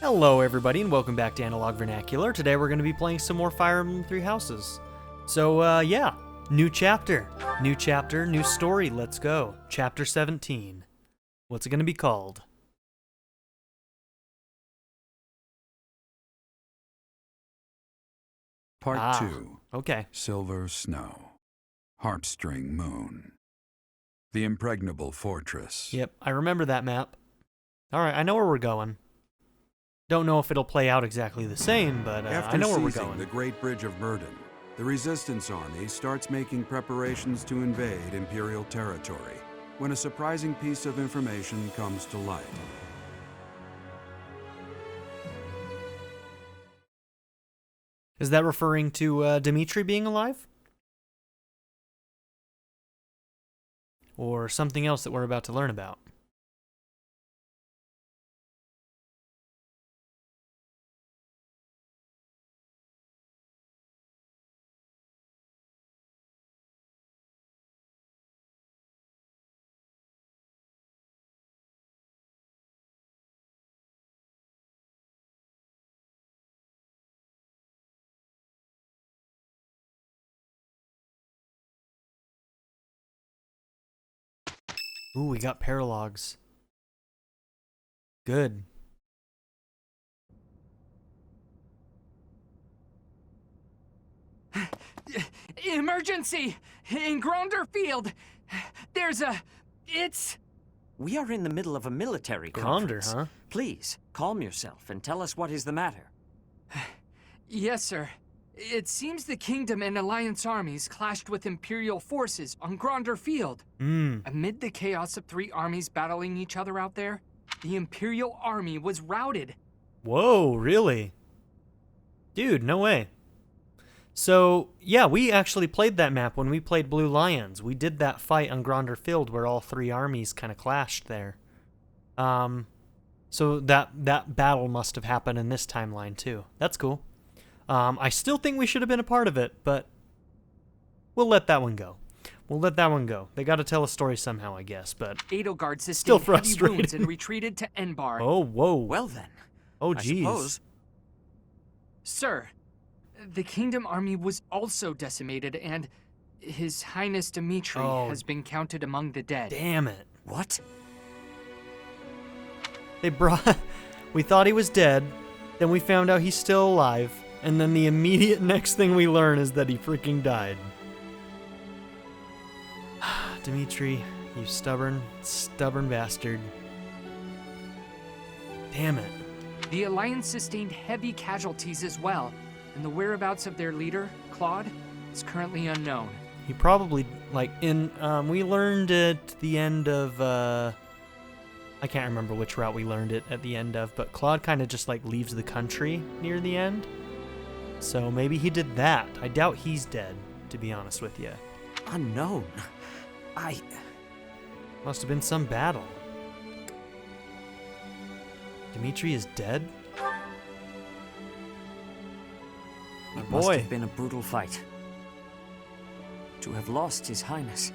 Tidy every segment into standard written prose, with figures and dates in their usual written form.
Hello everybody and welcome back to Analog Vernacular. Today we're going to be playing some more Fire Emblem Three Houses. So yeah, new chapter, new story, let's go. Chapter 17. What's it going to be called? Part 2. Okay. Silver Snow. Heartstring Moon. The Impregnable Fortress. Yep, I remember that map. Alright, I know where we're going. Don't know if it'll play out exactly the same, but I know where we're going. After seizing the Great Bridge of Burden, the Resistance Army starts making preparations to invade Imperial territory, when a surprising piece of information comes to light. Is that referring to Dimitri being alive? Or something else that we're about to learn about? Ooh, we got paralogs. Good. Emergency! In Gronder Field! We are in the middle of a military Gronder, conference. huh? Please, calm yourself and tell us what is the matter. Yes, sir. It seems the Kingdom and Alliance armies clashed with Imperial forces on Gronder Field. Amid the chaos of three armies battling each other out there, the Imperial army was routed. Whoa, really? Dude, no way. So, yeah, we actually played that map when we played Blue Lions. We did that fight on Gronder Field where all three armies kind of clashed there. So that battle must have happened in this timeline too. That's cool. I still think we should have been a part of it, but we'll let that one go. They got to tell a story somehow, I guess, but Edelgard sustained still heavy frustrating. wounds and retreated to Enbar. Oh, whoa. Well then, Oh, I jeez. suppose. Sir, the Kingdom army was also decimated, and His Highness Dimitri has been counted among the dead. Damn it. What? We thought he was dead, then we found out he's still alive, and then the immediate next thing we learn is that he freaking died. Dimitri, you stubborn bastard. Damn it. The Alliance sustained heavy casualties as well, and the whereabouts of their leader, Claude, is currently unknown. He probably, we learned it at the end of, I can't remember which route we learned it at the end of, but Claude kind of just, leaves the country near the end. So maybe he did that. I doubt he's dead, to be honest with you. Unknown? Must have been some battle. Dimitri is dead? It must have been a brutal fight. To have lost His Highness.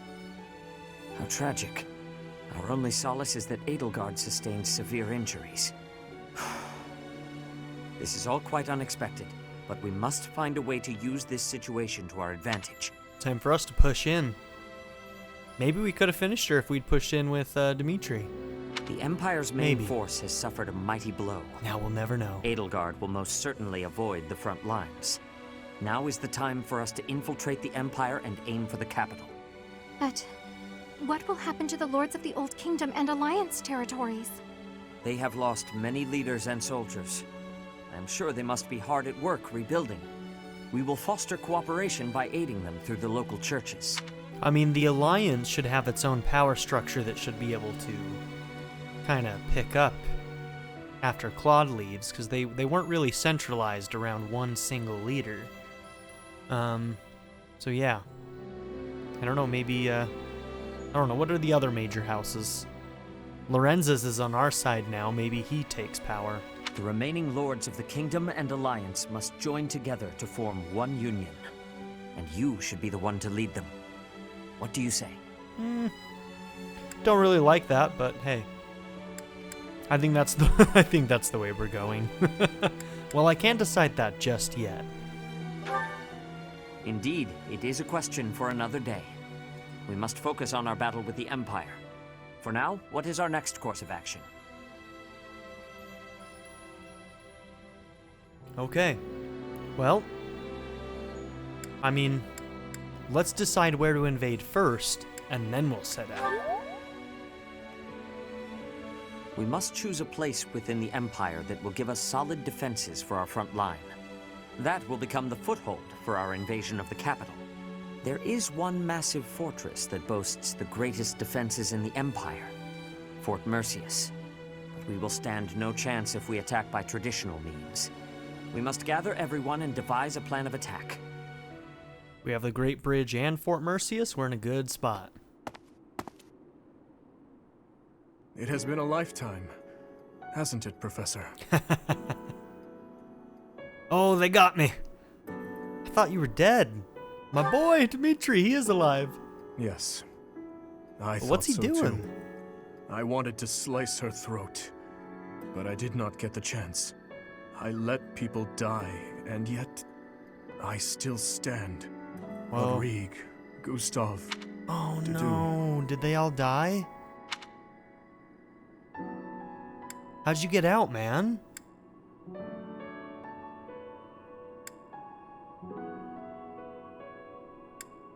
How tragic. Our only solace is that Edelgard sustained severe injuries. This is all quite unexpected, but we must find a way to use this situation to our advantage. Time for us to push in. Maybe we could have finished her if we'd pushed in with Dimitri. The Empire's main force has suffered a mighty blow. Now we'll never know. Edelgard will most certainly avoid the front lines. Now is the time for us to infiltrate the Empire and aim for the capital. But what will happen to the Lords of the Old Kingdom and Alliance territories? They have lost many leaders and soldiers. I'm sure they must be hard at work rebuilding. We will foster cooperation by aiding them through the local churches. I mean, the Alliance should have its own power structure that should be able to kind of pick up after Claude leaves, because they weren't really centralized around one single leader. So yeah. I don't know, maybe, I don't know, what are the other major houses? Lorenza's is on our side now, maybe he takes power. The remaining lords of the Kingdom and Alliance must join together to form one union. And you should be the one to lead them. What do you say? Don't really like that, but hey. I think that's the way we're going. Well, I can't decide that just yet. Indeed, it is a question for another day. We must focus on our battle with the Empire. For now, what is our next course of action? Okay. Well, I mean, let's decide where to invade first, and then we'll set out. We must choose a place within the Empire that will give us solid defenses for our front line. That will become the foothold for our invasion of the capital. There is one massive fortress that boasts the greatest defenses in the Empire, Fort Mercius. But we will stand no chance if we attack by traditional means. We must gather everyone and devise a plan of attack. We have the Great Bridge and Fort Mercius. We're in a good spot. It has been a lifetime, hasn't it, Professor? Oh, they got me. I thought you were dead. My boy, Dmitri, he is alive. Yes. I thought What's he so doing? too. I wanted to slice her throat, but I did not get the chance. I let people die, and yet I still stand. Whoa. Garreg, Gustav. Oh Dudu. no, did they all die? How'd you get out, man?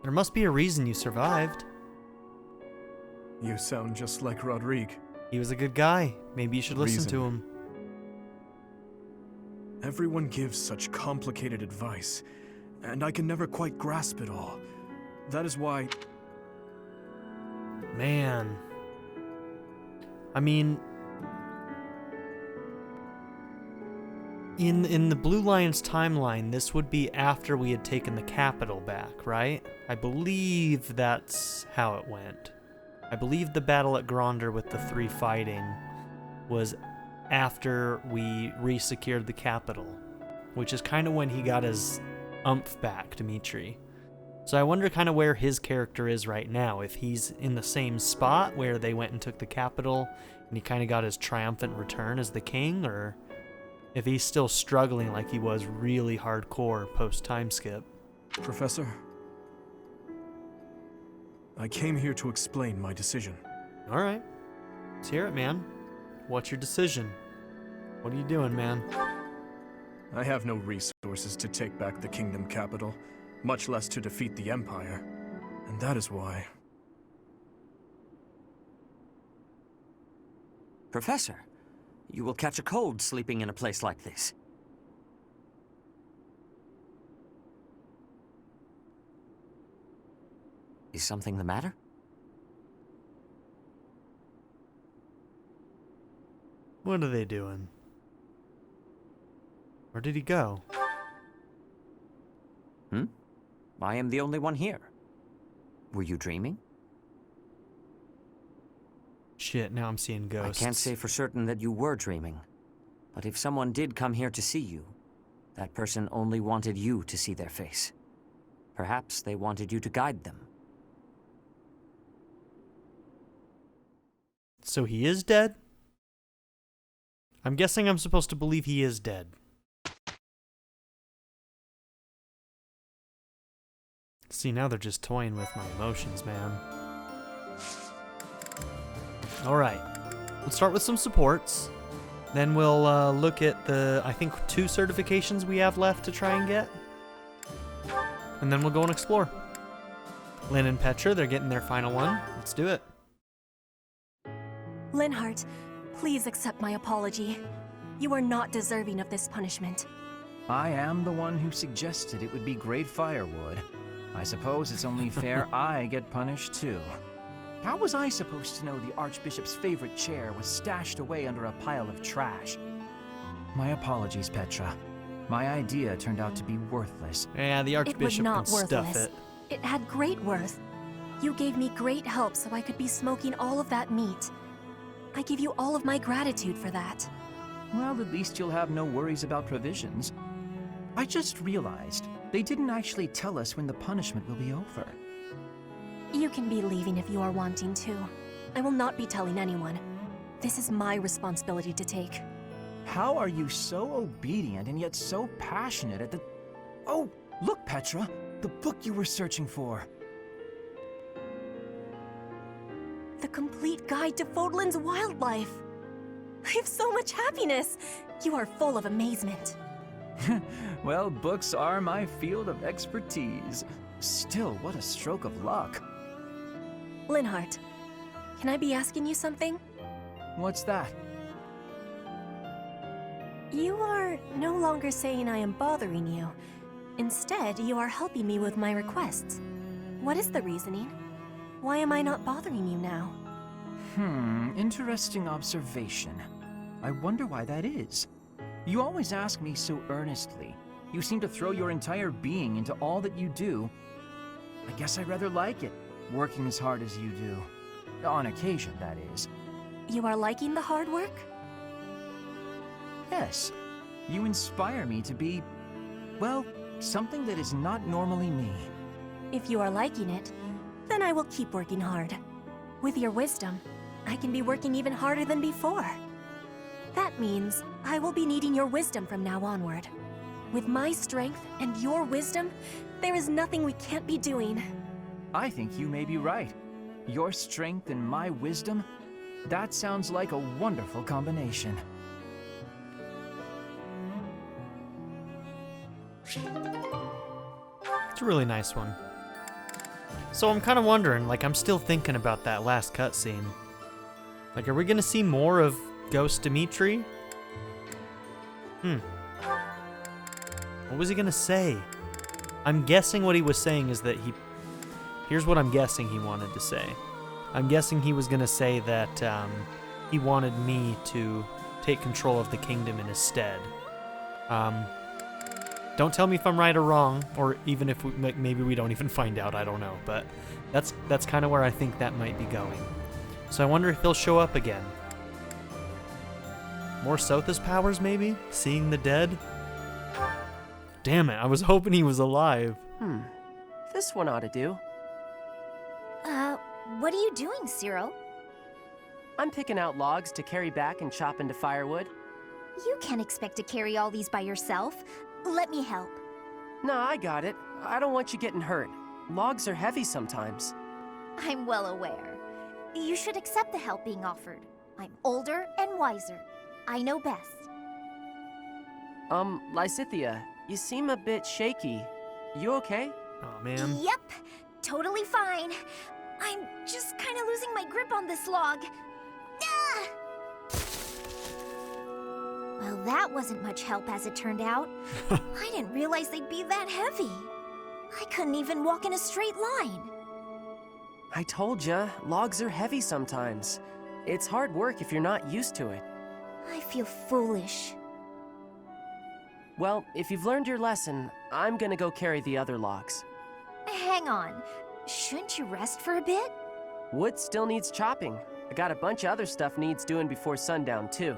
There must be a reason you survived. You sound just like Garreg. He was a good guy. Maybe you should listen to him. Everyone gives such complicated advice, and I can never quite grasp it all. That is why... Man. I mean... In the Blue Lions timeline, this would be after we had taken the capital back, right? I believe that's how it went. I believe the battle at Gronder with the three fighting was after we re-secured the capital, which is kind of when he got his umph back, Dmitri. So I wonder kind of where his character is right now, if he's in the same spot where they went and took the capital and he kind of got his triumphant return as the king, or if he's still struggling like he was really hardcore post-time skip. Professor, I came here to explain my decision. All right. Let's hear it, man. What's your decision? What are you doing, man? I have no resources to take back the kingdom capital, much less to defeat the Empire. And that is why... Professor, you will catch a cold sleeping in a place like this. Is something the matter? What are they doing? Where did he go? I am the only one here. Were you dreaming? Shit, now I'm seeing ghosts. I can't say for certain that you were dreaming. But if someone did come here to see you, that person only wanted you to see their face. Perhaps they wanted you to guide them. So he is dead? I'm guessing I'm supposed to believe he is dead. See, now they're just toying with my emotions, man. Alright, let's start with some supports. Then we'll look at the, I think, 2 certifications we have left to try and get. And then we'll go and explore. Lynn and Petra, they're getting their final one. Let's do it. Linhardt, please accept my apology. You are not deserving of this punishment. I am the one who suggested it would be great firewood. I suppose it's only fair I get punished too. How was I supposed to know the Archbishop's favorite chair was stashed away under a pile of trash? My apologies, Petra. My idea turned out to be worthless. Yeah, the Archbishop can stuff worthless. it. It had great worth. You gave me great help so I could be smoking all of that meat. I give you all of my gratitude for that. Well, at least you'll have no worries about provisions. I just realized they didn't actually tell us when the punishment will be over. You can be leaving if you are wanting to. I will not be telling anyone. This is my responsibility to take. How are you so obedient and yet so passionate at the... Oh, look, Petra! The book you were searching for. The complete guide to Fodlan's wildlife. I have so much happiness. You are full of amazement. Well, books are my field of expertise. Still, what a stroke of luck. Linhardt, can I be asking you something? What's that? You are no longer saying I am bothering you. Instead, you are helping me with my requests. What is the reasoning? Why am I not bothering you now? Interesting observation. I wonder why that is. You always ask me so earnestly. You seem to throw your entire being into all that you do. I guess I rather like it, working as hard as you do. On occasion, that is. You are liking the hard work? Yes. You inspire me to be, well, something that is not normally me. If you are liking it, then I will keep working hard. With your wisdom, I can be working even harder than before. That means I will be needing your wisdom from now onward. With my strength and your wisdom, there is nothing we can't be doing. I think you may be right. Your strength and my wisdom, that sounds like a wonderful combination. It's a really nice one. So I'm kind of wondering, like, I'm still thinking about that last cutscene. Like, are we gonna see more of Ghost Dimitri? What was he gonna say? I'm guessing what he was saying is that he... Here's what I'm guessing he wanted to say. I'm guessing he was gonna say that he wanted me to take control of the kingdom in his stead. Don't tell me if I'm right or wrong, or even if maybe we don't even find out, I don't know. But that's kind of where I think that might be going. So I wonder if he'll show up again. More Sotha's powers, maybe? Seeing the dead? Damn it, I was hoping he was alive. This one ought to do. What are you doing, Cyril? I'm picking out logs to carry back and chop into firewood. You can't expect to carry all these by yourself. Let me help. No, I got it. I don't want you getting hurt. Logs are heavy sometimes. I'm well aware. You should accept the help being offered. I'm older and wiser. I know best. Lysithea, you seem a bit shaky. You okay? Oh, man. Yep, totally fine. I'm just kind of losing my grip on this log. Ah! Well, that wasn't much help as it turned out. I didn't realize they'd be that heavy. I couldn't even walk in a straight line. I told ya, logs are heavy sometimes. It's hard work if you're not used to it. I feel foolish. Well, if you've learned your lesson, I'm gonna go carry the other logs. Hang on. Shouldn't you rest for a bit? Wood still needs chopping. I got a bunch of other stuff needs doing before sundown, too.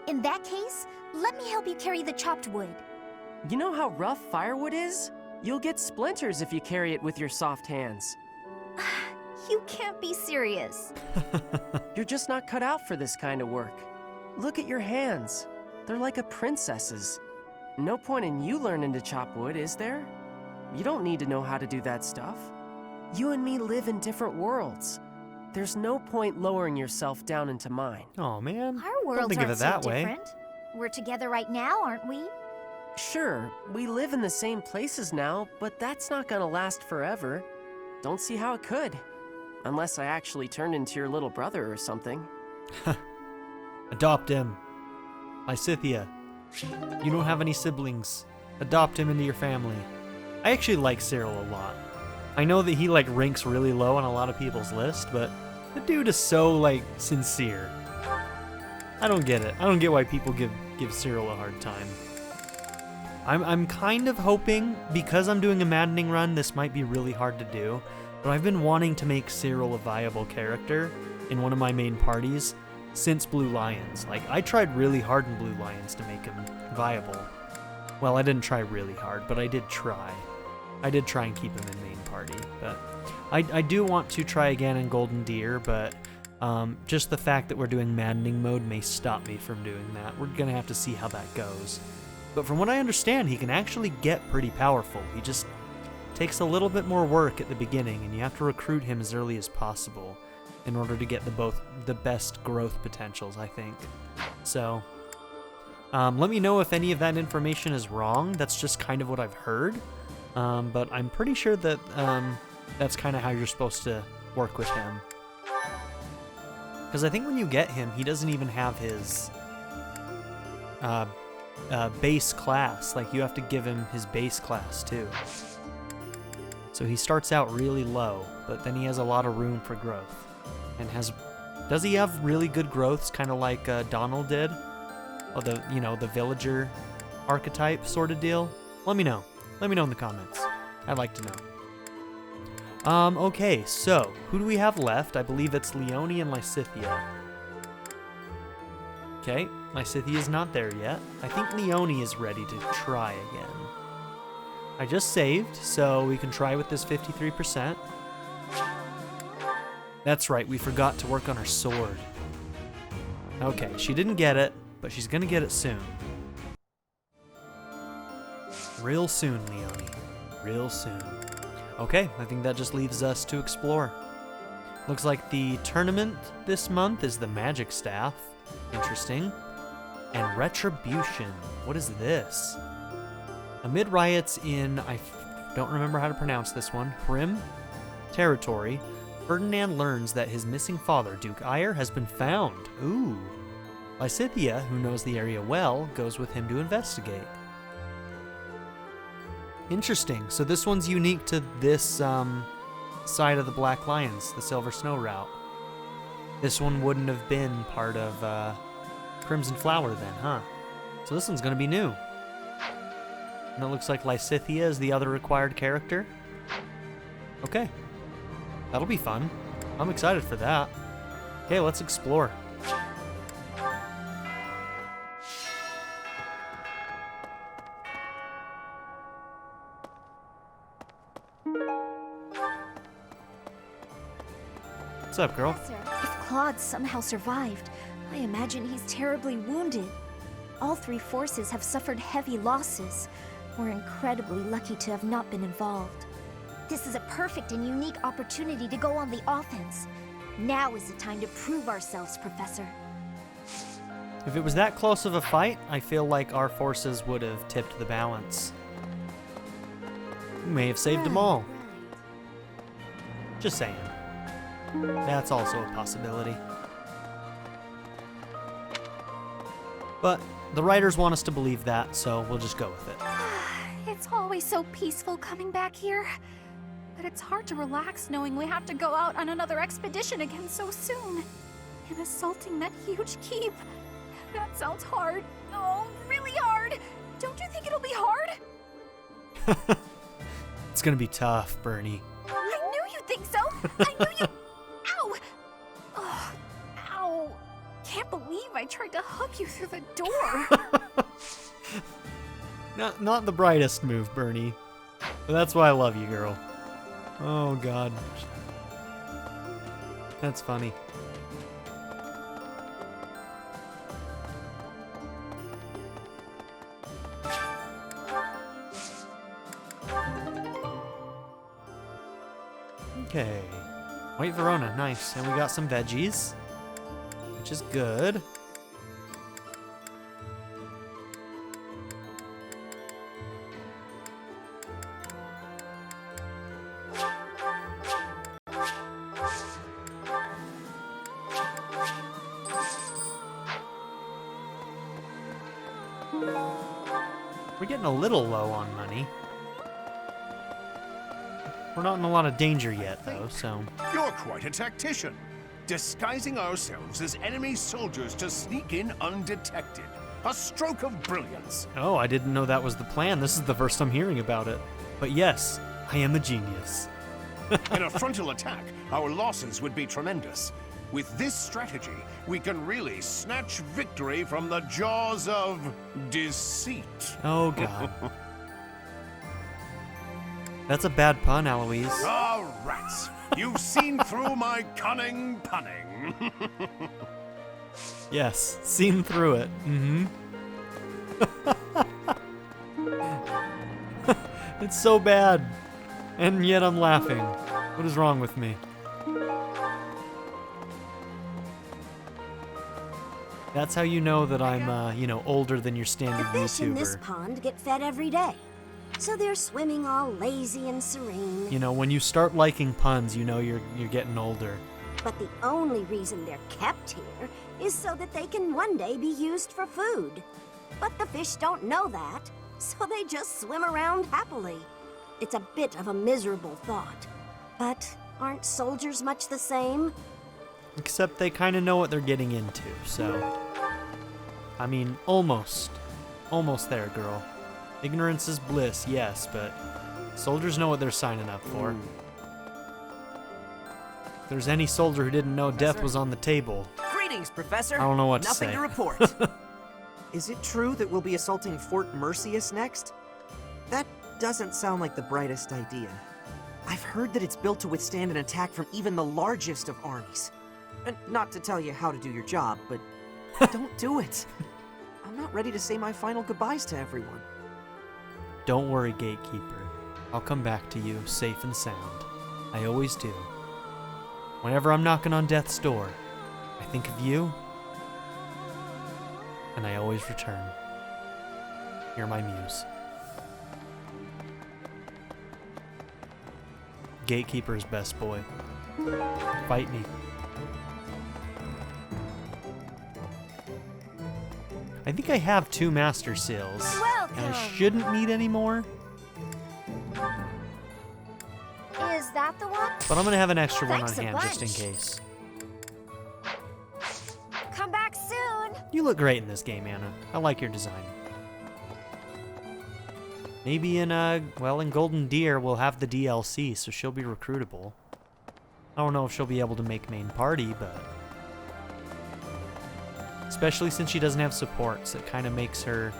In that case, let me help you carry the chopped wood. You know how rough firewood is? You'll get splinters if you carry it with your soft hands. You can't be serious. You're just not cut out for this kind of work. Look at your hands. They're like a princess's. No point in you learning to chop wood, is there? You don't need to know how to do that stuff. You and me live in different worlds. There's no point lowering yourself down into mine. Oh, man. Our worlds Don't think of aren't it that so way. different. We're together right now, aren't we? Sure, we live in the same places now, but that's not gonna last forever. Don't see how it could. Unless I actually turned into your little brother or something. Adopt him. Lysithea, you don't have any siblings. Adopt him into your family. I actually like Cyril a lot. I know that he like ranks really low on a lot of people's list, but the dude is so like sincere. I don't get it. I don't get why people give Cyril a hard time. I'm kind of hoping, because I'm doing a maddening run, this might be really hard to do, but I've been wanting to make Cyril a viable character in one of my main parties since Blue Lions. Like, I tried really hard in Blue Lions to make him viable. Well, I didn't try really hard, but I did try. I did try and keep him in main party, but I do want to try again in Golden Deer, but Just the fact that we're doing maddening mode may stop me from doing that. We're gonna have to see how that goes. But from what I understand, he can actually get pretty powerful. He just takes a little bit more work at the beginning, and you have to recruit him as early as possible in order to get the best growth potentials, I think. So, let me know if any of that information is wrong. That's just kind of what I've heard. But I'm pretty sure that that's kind of how you're supposed to work with him. Because I think when you get him, he doesn't even have his base class. Like, you have to give him his base class, too. So he starts out really low, but then he has a lot of room for growth. And does he have really good growths, kind of like Donald did? Or the villager archetype sort of deal? Let me know. Let me know in the comments. I'd like to know. Okay, so, who do we have left? I believe it's Leone and Lysithea. Okay, Lysithea's not there yet. I think Leone is ready to try again. I just saved, so we can try with this 53%. That's right, we forgot to work on her sword. Okay, she didn't get it, but she's gonna get it soon. Real soon, Leone. Real soon. Okay, I think that just leaves us to explore. Looks like the tournament this month is the Magic Staff. Interesting. And Retribution. What is this? Amid riots in, I don't remember how to pronounce this one, Hrim territory, Ferdinand learns that his missing father, Duke Ire, has been found. Ooh. Lysithea, who knows the area well, goes with him to investigate. Interesting. So this one's unique to this side of the Black Lions, the Silver Snow route. This one wouldn't have been part of Crimson Flower then, huh? So this one's going to be new. And it looks like Lysithea is the other required character. Okay. That'll be fun. I'm excited for that. Okay, let's explore. What's up, girl? Professor, if Claude somehow survived, I imagine he's terribly wounded. All three forces have suffered heavy losses. We're incredibly lucky to have not been involved. This is a perfect and unique opportunity to go on the offense. Now is the time to prove ourselves, Professor. If it was that close of a fight, I feel like our forces would have tipped the balance. We may have saved them all. Just saying. That's also a possibility. But the writers want us to believe that, so we'll just go with it. It's always so peaceful coming back here. But it's hard to relax knowing we have to go out on another expedition again so soon. And assaulting that huge keep. That sounds hard. Oh, really hard. Don't you think it'll be hard? It's gonna be tough, Bernie. I knew you'd think so. I knew you... Ow! Oh, ow. Can't believe I tried to hug you through the door. Not the brightest move, Bernie. But that's why I love you, girl. Oh, God. That's funny. Okay. White Verona, nice. And we got some veggies, which is good. We're getting a little low on money. We're not in a lot of danger yet, though, so... You're quite a tactician, disguising ourselves as enemy soldiers to sneak in undetected. A stroke of brilliance. Oh, I didn't know that was the plan. This is the first I'm hearing about it. But yes, I am a genius. In a frontal attack, our losses would be tremendous. With this strategy, we can really snatch victory from the jaws of deceit. Oh, God. That's a bad pun, Eloise. Ah, rats! You've seen through my cunning punning. Yes, seen through it. Mm-hmm. It's so bad. And yet I'm laughing. What is wrong with me? That's how you know that I'm, older than your standard The fish in this YouTuber. pond get fed every day, so they're swimming all lazy and serene. You know, when you start liking puns, you know you're getting older. But the only reason they're kept here is so that they can one day be used for food. But the fish don't know that, so they just swim around happily. It's a bit of a miserable thought. But aren't soldiers much the same? Except they kind of know what they're getting into, so... I mean, almost. Almost there, girl. Ignorance is bliss, yes, but soldiers know what they're signing up for. If there's any soldier who didn't know death was on the table, Greetings, Professor. I don't know what to Nothing say. to report. Is it true that we'll be assaulting Fort Mercius next? That doesn't sound like the brightest idea. I've heard that it's built to withstand an attack from even the largest of armies. And not to tell you how to do your job, but don't do it. I'm not ready to say my final goodbyes to everyone. Don't worry, Gatekeeper. I'll come back to you, safe and sound. I always do. Whenever I'm knocking on death's door, I think of you, and I always return. You're my muse. Gatekeeper's best boy. Fight me. I think I have 2 master seals. And I shouldn't need any more. Is that the one? But I'm gonna have an extra one on Thanks a hand just in bunch. case. Come back soon. You look great in this game, Anna. I like your design. Maybe in Golden Deer we'll have the DLC, so she'll be recruitable. I don't know if she'll be able to make main party, but especially since she doesn't have supports, it kind of makes her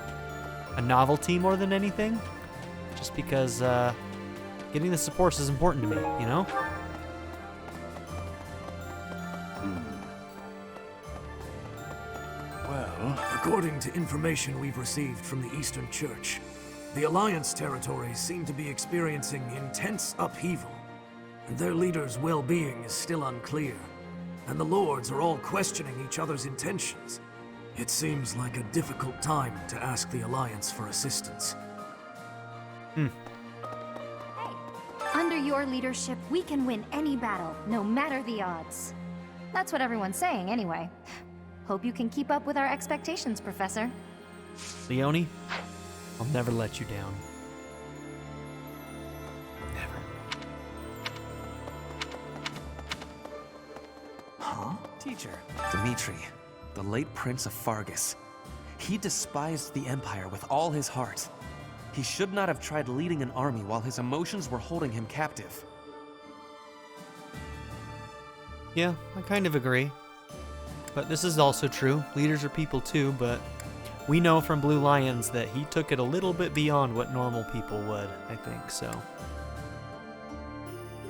a novelty more than anything. Just because getting the supports is important to me, you know? Well, according to information we've received from the Eastern Church, the Alliance territories seem to be experiencing intense upheaval, and their leaders' well-being is still unclear, and the Lords are all questioning each other's intentions. It seems like a difficult time to ask the Alliance for assistance. Under your leadership, we can win any battle, no matter the odds. That's what everyone's saying, anyway. Hope you can keep up with our expectations, Professor. Leone, I'll never let you down. Never. Huh? Teacher. Dimitri, the late Prince of Fargus. He despised the Empire with all his heart. He should not have tried leading an army while his emotions were holding him captive. Yeah, I kind of agree. But this is also true. Leaders are people too, but we know from Blue Lions that he took it a little bit beyond what normal people would, I think, so.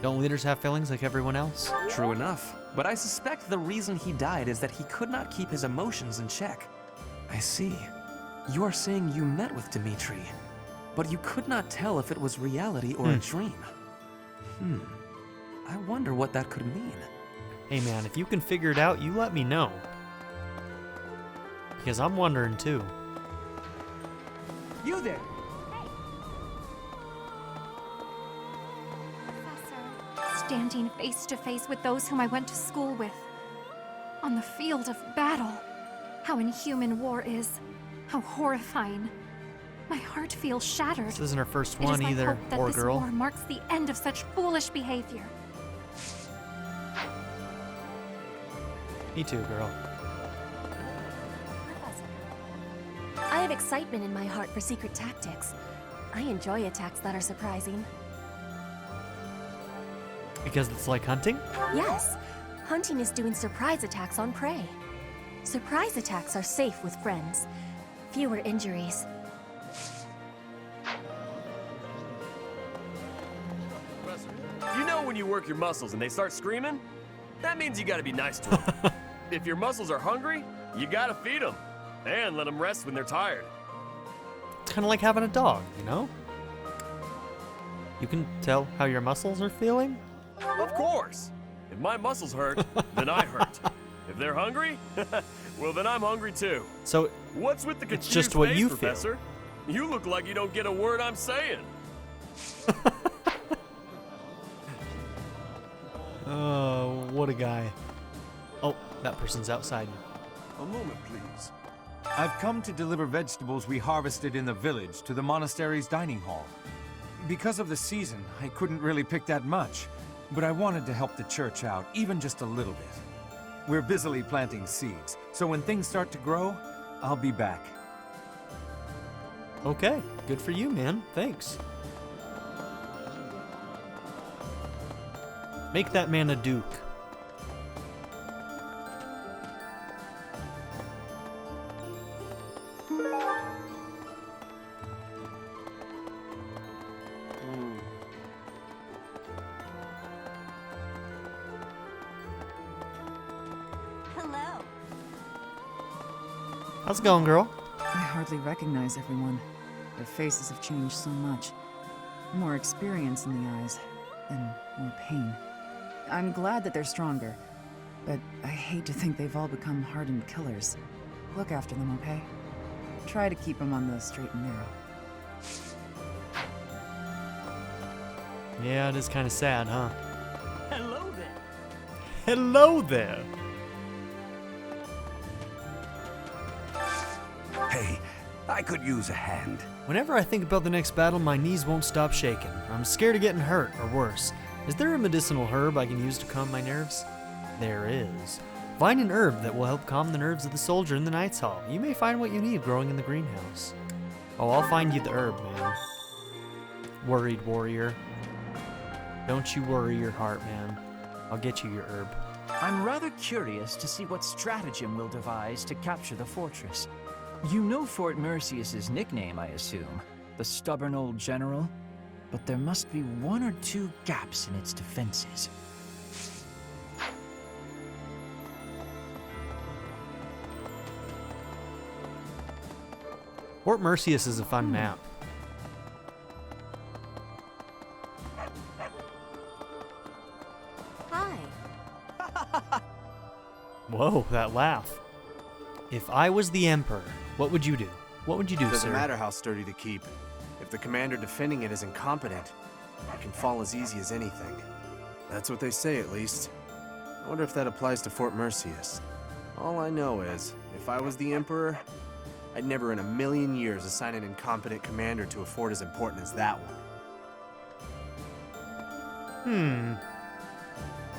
Don't leaders have feelings like everyone else? True enough. But I suspect the reason he died is that he could not keep his emotions in check. I see. You are saying you met with Dimitri, but you could not tell if it was reality or a dream. I wonder what that could mean. Hey man, if you can figure it out, you let me know. Because I'm wondering too. You there! Professor, standing face to face with those whom I went to school with. On the field of battle. How inhuman war is. How horrifying. My heart feels shattered. This isn't her first It is one my either, hope that poor this girl. war marks the end of such foolish behavior. Me too, girl. I have excitement in my heart for secret tactics. I enjoy attacks that are surprising. Because it's like hunting? Yes, hunting is doing surprise attacks on prey. Surprise attacks are safe with friends. Fewer injuries. You know when you work your muscles and they start screaming? That means you gotta be nice to them. If your muscles are hungry, you gotta feed them. And let them rest when they're tired. It's kind of like having a dog, you know? You can tell how your muscles are feeling? Of course. If my muscles hurt, then I hurt. If they're hungry, well then I'm hungry too. So what's with the confused it's just what face, you Professor? feel. You look like you don't get a word I'm saying. Oh, what a guy. Oh, that person's outside. A moment, please. I've come to deliver vegetables we harvested in the village to the monastery's dining hall. Because of the season, I couldn't really pick that much, but I wanted to help the church out, even just a little bit. We're busily planting seeds, so when things start to grow, I'll be back. Okay, good for you, man. Thanks. Make that man a duke. Hello. How's it going, girl? I hardly recognize everyone. Their faces have changed so much. More experience in the eyes, and more pain. I'm glad that they're stronger, but I hate to think they've all become hardened killers. Look after them, okay? Try to keep them on the straight and narrow. Yeah, it is kind of sad, huh? Hello there. Hello there. Hey, I could use a hand. Whenever I think about the next battle, my knees won't stop shaking. I'm scared of getting hurt, or worse. Is there a medicinal herb I can use to calm my nerves? There is. Find an herb that will help calm the nerves of the soldier in the Knight's Hall. You may find what you need growing in the greenhouse. Oh, I'll find you the herb, man. Worried warrior. Don't you worry your heart, man. I'll get you your herb. I'm rather curious to see what stratagem we'll devise to capture the fortress. You know Fort Merceus's nickname, I assume. The stubborn old general? But there must be one or two gaps in its defenses. Fort Merceus is a fun map. Hi. Whoa, that laugh. If I was the Emperor, what would you do? What would you do, Doesn't sir? matter how sturdy the keep. If the commander defending it is incompetent, it can fall as easy as anything. That's what they say, at least. I wonder if that applies to Fort Merceus. All I know is, if I was the Emperor, I'd never in a million years assign an incompetent commander to a fort as important as that one.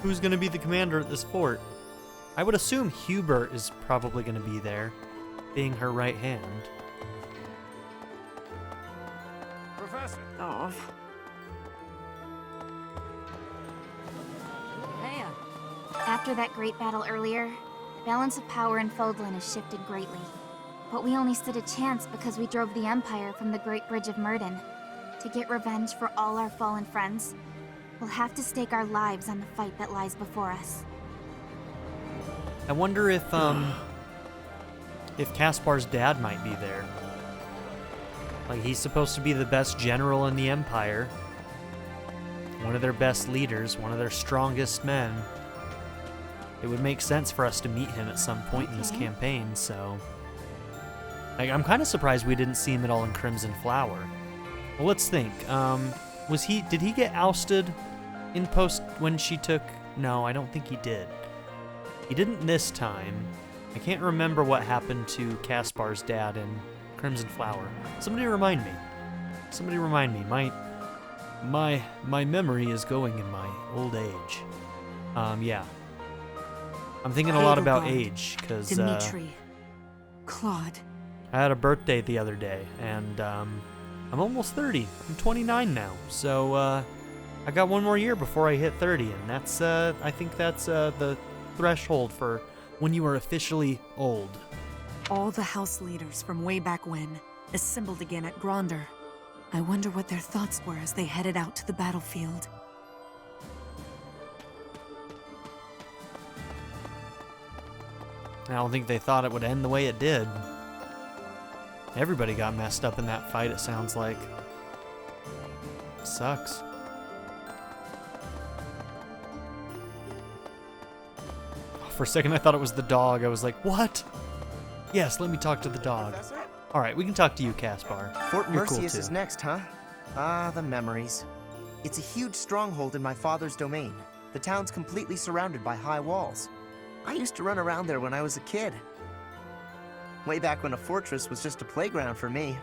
Who's gonna be the commander at this fort? I would assume Hubert is probably gonna be there, being her right hand. Professor! Oh. Leia. After that great battle earlier, the balance of power in Fodlan has shifted greatly. But we only stood a chance because we drove the Empire from the Great Bridge of Myrden. To get revenge for all our fallen friends, we'll have to stake our lives on the fight that lies before us. I wonder if Caspar's dad might be there. Like, he's supposed to be the best general in the Empire. One of their best leaders, one of their strongest men. It would make sense for us to meet him at some point in this campaign, so... Like, I'm kind of surprised we didn't see him at all in Crimson Flower. Well, let's think. Did he get ousted in post when she took... No, I don't think he did. He didn't this time. I can't remember what happened to Caspar's dad in Crimson Flower. Somebody remind me. Somebody remind me. My memory is going in my old age. Yeah. I'm thinking a lot about age, because, Dimitri. Claude. I had a birthday the other day, and, I'm almost 30. I'm 29 now, so, I got one more year before I hit 30, and that's, I think that's, the threshold for when you are officially old. All the house leaders from way back when assembled again at Gronder. I wonder what their thoughts were as they headed out to the battlefield. I don't think they thought it would end the way it did. Everybody got messed up in that fight, it sounds like. Sucks. For a second I thought it was the dog. I was like, what? Yes, let me talk to the dog. Alright, we can talk to you, Caspar. Fort You're cool Mercius too. is next, huh? Ah, the memories. It's a huge stronghold in my father's domain. The town's completely surrounded by high walls. I used to run around there when I was a kid. Way back when a fortress was just a playground for me.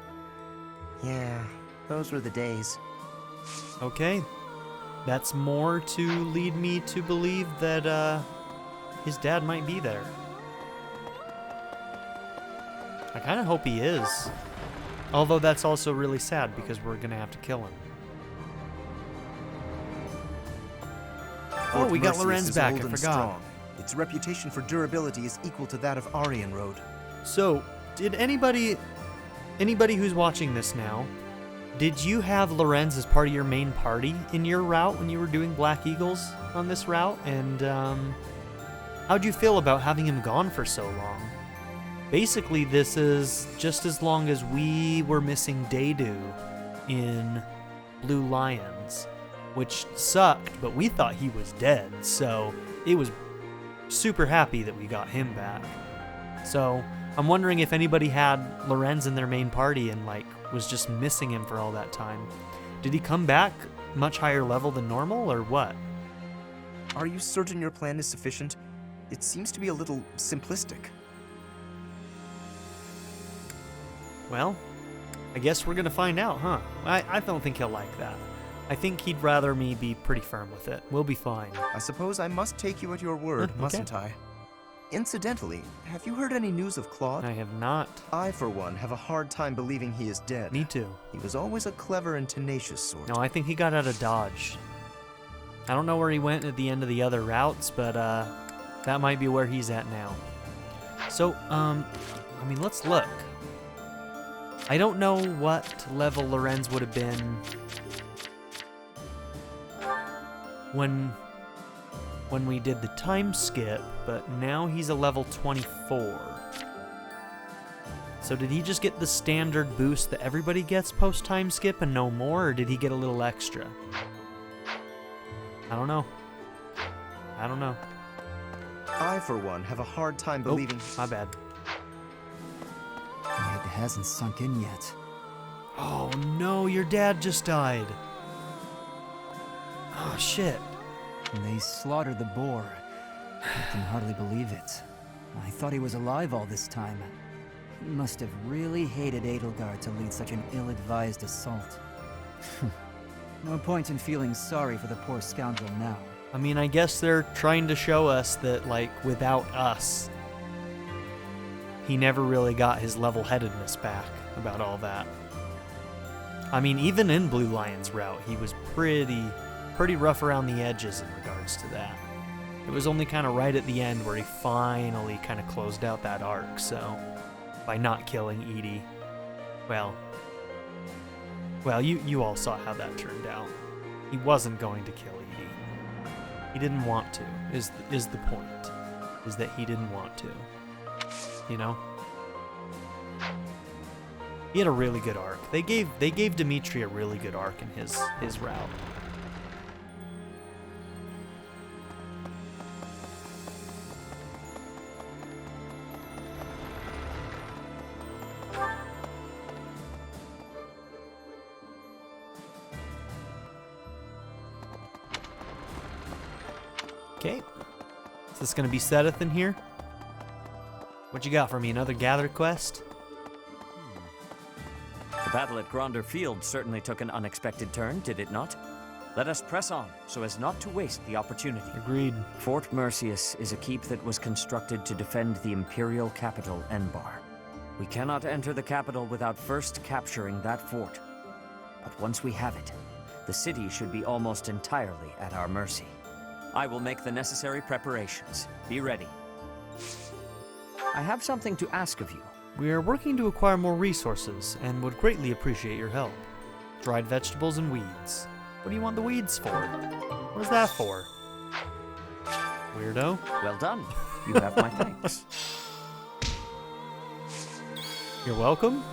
Yeah, those were the days. Okay. That's more to lead me to believe that, his dad might be there. I kind of hope he is. Although that's also really sad because we're gonna have to kill him. Oh, we got Lorenz back, I forgot. Strong. Its reputation for durability is equal to that of Aryan Road. So, did anybody who's watching this now, did you have Lorenz as part of your main party in your route when you were doing Black Eagles on this route? And how'd you feel about having him gone for so long? Basically, this is just as long as we were missing Daydu in Blue Lions, which sucked, but we thought he was dead, so it was super happy that we got him back. So I'm wondering if anybody had Lorenz in their main party and like was just missing him for all that time. Did he come back much higher level than normal, or what? Are you certain your plan is sufficient? It seems to be a little simplistic. Well, I guess we're gonna find out, huh? I don't think he'll like that. I think he'd rather me be pretty firm with it. We'll be fine. I suppose I must take you at your word, Okay. mustn't I? Incidentally, have you heard any news of Claude? I have not. I, for one, have a hard time believing he is dead. Me too. He was always a clever and tenacious sort. No, I think he got out of Dodge. I don't know where he went at the end of the other routes, but that might be where he's at now. So, I mean, let's look. I don't know what level Lorenz would have been when we did the time skip, but now he's a level 24. So did he just get the standard boost that everybody gets post time skip and no more, or did he get a little extra? I don't know. I don't know. I, for one, have a hard time believing... my bad. It hasn't sunk in yet. Oh no, your dad just died. Oh shit. They slaughtered the boar. I can hardly believe it. I thought he was alive all this time. He must have really hated Edelgard to lead such an ill-advised assault. No point in feeling sorry for the poor scoundrel now. I mean, I guess they're trying to show us that, like, without us, he never really got his level-headedness back about all that. I mean, even in Blue Lion's route, he was pretty rough around the edges in regards to that. It was only kind of right at the end where he finally kind of closed out that arc, so by not killing Edie. Well, you all saw how that turned out. He wasn't going to kill Edie. He didn't want to, is the point. Is that he didn't want to. You know? He had a really good arc. They gave Dimitri a really good arc in his route. Okay. Is this gonna be Sedith in here? What you got for me? Another gather quest? The battle at Gronder Field certainly took an unexpected turn, did it not? Let us press on, so as not to waste the opportunity. Agreed. Fort Mercius is a keep that was constructed to defend the imperial capital, Enbar. We cannot enter the capital without first capturing that fort. But once we have it, the city should be almost entirely at our mercy. I will make the necessary preparations. Be ready. I have something to ask of you. We are working to acquire more resources and would greatly appreciate your help. Dried vegetables and weeds. What do you want the weeds for? What is that for? Weirdo. Well done. You have my thanks. You're welcome.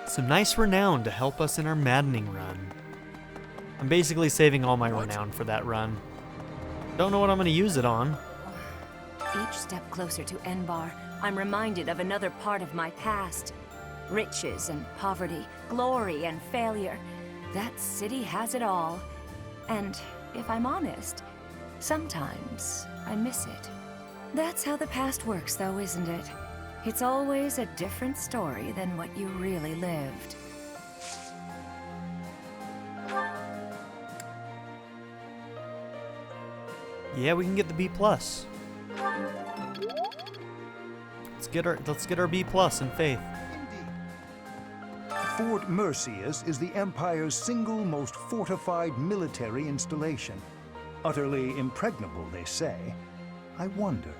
Some nice renown to help us in our maddening run. I'm basically saving all my renown for that run. Don't know what I'm going to use it on. Each step closer to Enbar, I'm reminded of another part of my past. Riches and poverty, glory and failure. That city has it all. And if I'm honest, sometimes I miss it. That's how the past works, though, isn't it? It's always a different story than what you really lived. Yeah, we can get the B+. Let's get our B+ in Faith. Fort Merceus is the Empire's single most fortified military installation. Utterly impregnable, they say. I wonder,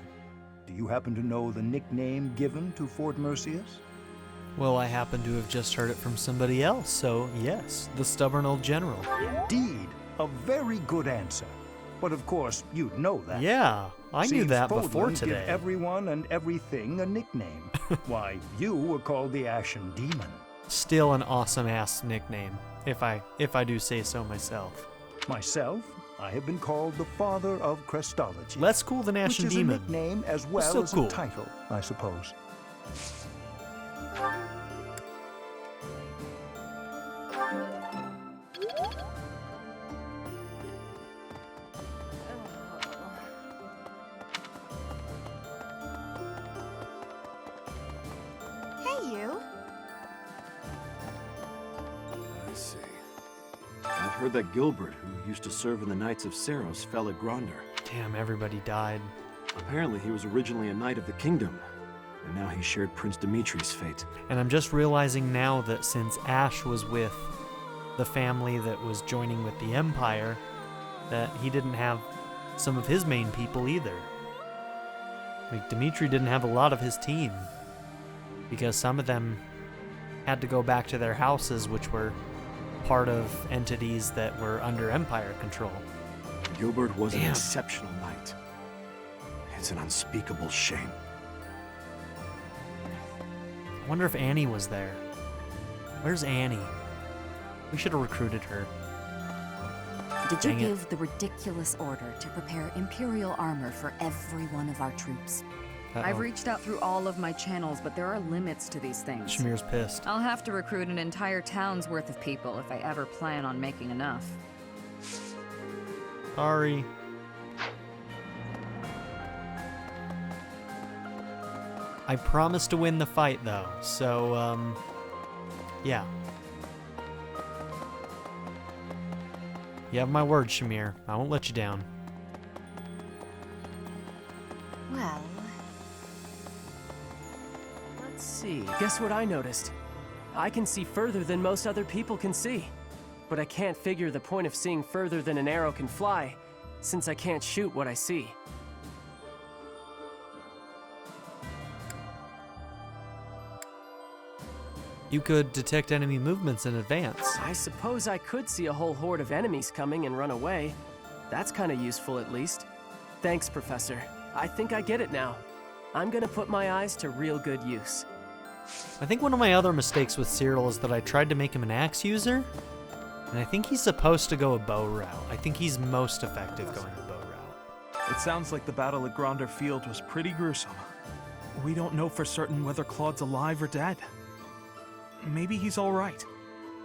do you happen to know the nickname given to Fort Merceus? Well, I happen to have just heard it from somebody else, so yes, the stubborn old general. Indeed, a very good answer. But of course, you'd know that. Yeah, I knew that before Podlin today. Give everyone and everything a nickname. Why, you were called the Ashen Demon. Still an awesome-ass nickname, if I do say so myself. Myself, I have been called the Father of Crestology. Less cool than Ashen which is Demon. a nickname as well Still as cool. a title, I suppose. Hey, you. I see. I've heard that Gilbert, who used to serve in the Knights of Seros, fell at Gronder. Damn, everybody died. Apparently, he was originally a knight of the kingdom, and now he shared Prince Dimitri's fate. And I'm just realizing now that since Ash was with the family that was joining with the Empire, that he didn't have some of his main people either. Like, Dimitri didn't have a lot of his team, because some of them had to go back to their houses, which were part of entities that were under Empire control. Gilbert was an exceptional knight. It's an unspeakable shame. I wonder if Annie was there. Where's Annie? We should have recruited her. Did you Dang it. give the ridiculous order to prepare Imperial armor for every one of our troops? I've reached out through all of my channels, but there are limits to these things. Shamir's pissed. I'll have to recruit an entire town's worth of people if I ever plan on making enough. Sorry. I promised to win the fight, though, so, yeah. You have my word, Shamir. I won't let you down. Well... Let's see. Guess what I noticed? I can see further than most other people can see. But I can't figure the point of seeing further than an arrow can fly, since I can't shoot what I see. You could detect enemy movements in advance. I suppose I could see a whole horde of enemies coming and run away. That's kind of useful, at least. Thanks, Professor. I think I get it now. I'm gonna put my eyes to real good use. I think one of my other mistakes with Cyril is that I tried to make him an axe user, and I think he's supposed to go a bow route. I think he's most effective going a bow route. It sounds like the battle at Gronder Field was pretty gruesome. We don't know for certain whether Claude's alive or dead. Maybe he's all right.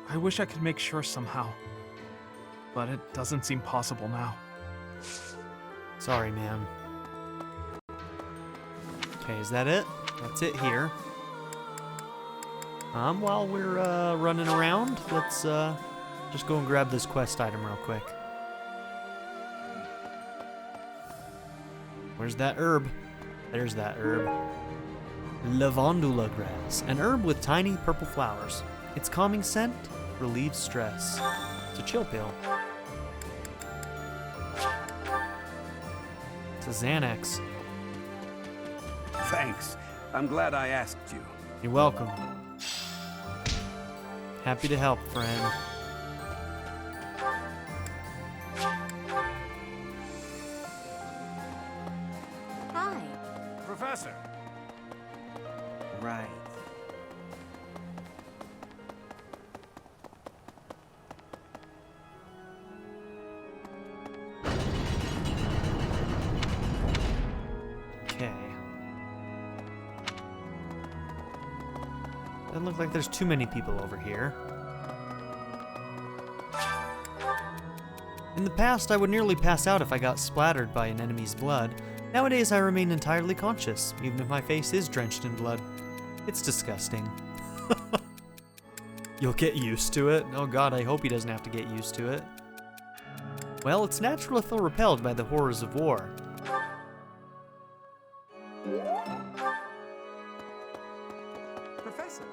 I wish I could make sure somehow. But it doesn't seem possible now. Sorry, man. Okay, is that it? That's it here. While we're running around, let's just go and grab this quest item real quick. Where's that herb? There's that herb. Lavandula grass, an herb with tiny purple flowers. Its calming scent relieves stress. It's a chill pill. It's a Xanax. Thanks. I'm glad I asked you. You're welcome. Happy to help, friend. Hi. Professor! Right. Okay. Doesn't look like there's too many people over here. In the past, I would nearly pass out if I got splattered by an enemy's blood. Nowadays, I remain entirely conscious, even if my face is drenched in blood. It's disgusting. You'll get used to it. Oh god, I hope he doesn't have to get used to it. Well, it's natural to feel repelled by the horrors of war. Professor!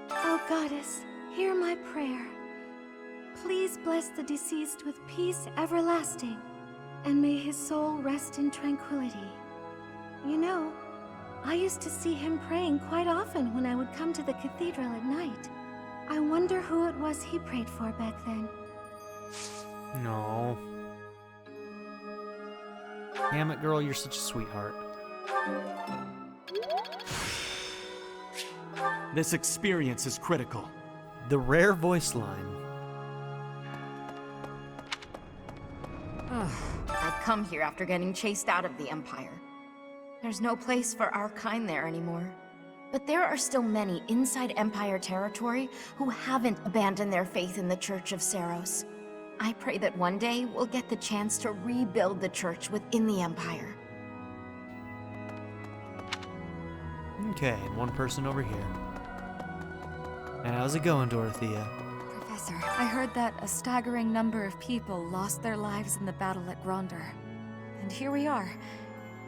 Oh goddess, hear my prayer. Please bless the deceased with peace everlasting, and may his soul rest in tranquility. You know, I used to see him praying quite often when I would come to the cathedral at night. I wonder who it was he prayed for back then. No. Damn it, girl, you're such a sweetheart. This experience is critical. The rare voice line. I've come here after getting chased out of the Empire. There's no place for our kind there anymore. But there are still many inside Empire territory who haven't abandoned their faith in the Church of Seros. I pray that one day we'll get the chance to rebuild the church within the Empire. Okay, one person over here. And how's it going, Dorothea? Professor, I heard that a staggering number of people lost their lives in the battle at Gronder. And here we are,